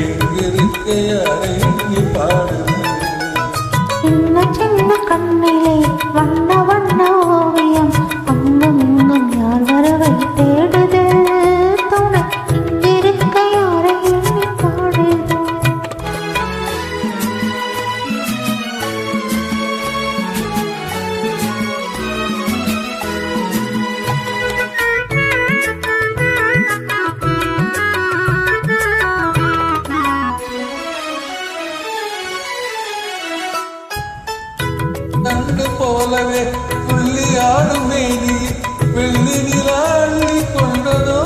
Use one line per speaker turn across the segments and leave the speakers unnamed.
எங்கிருக்க யாரை எண்ணி பாடுது
சின்ன சின்ன கண்ணிலே வண்ண வண்ண ஓவியம் அங்கும் இங்கும் யார் வரவை தேடுது துணை இங்கிருக்க யாரை எண்ணி பாடுது
கண்டு போலவே புள்ளியாடும் மேனி வெள்ளி நிலாள்ளி கொண்டதோ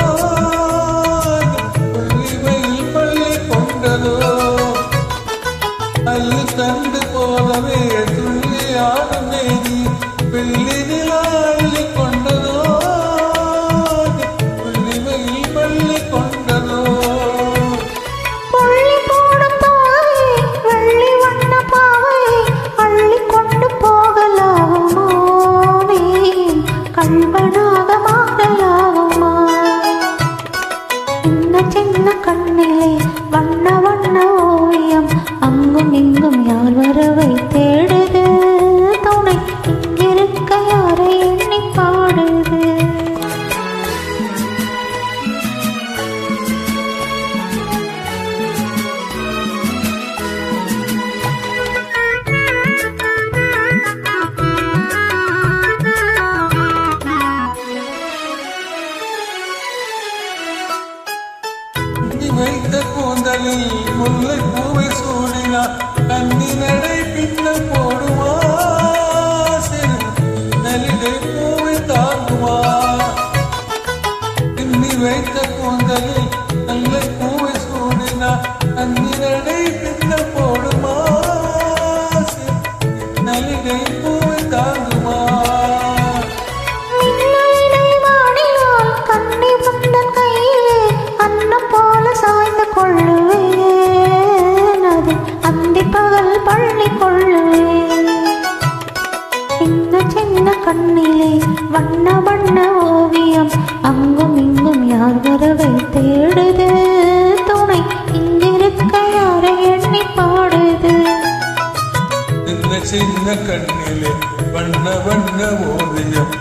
புள்ளிமையில் பள்ளி கொண்டதோ அல்லி கண்டு போலவே துள்ளியாடும் மேனி வெள்ளி நிலாள்ளி கொண்டதோ புள்ளிமையில் பள்ளி கொண்டதோ
கண்பனாக மாறலாகுமா சின்ன சின்ன கண்ணிலே வண்ண வண்ண ஓவியம் அங்கும் இங்கும் யார் வரவை தேடுது துணை இங்கிருக்க யாரை எண்ணி பாடுது
வைத்த கூந்தலில் முல்லை பூவை சூடினா கண்ணி நடை பின்ன போடுமா நலிகை பூவை தாங்குமா பின்னி வைத்த கூந்தலில் நல்லை பூவை சூடினா கண்ணி நடை பின்ன போடுமா நலிகை பூவை தாங்குமா
சாய்ந்து கொள்ளுவேன் அது அந்தி பகல் பள்ளி கொள்ளுவேன் சின்ன சின்ன கண்ணிலே வண்ண வண்ண ஓவியம் அங்கும் இங்கும் யார் வரவை தேடுது துணை இங்கிருக்க யாரை எண்ணி பாடுது
சின்ன சின்ன கண்ணிலே வண்ண வண்ண ஓவியம்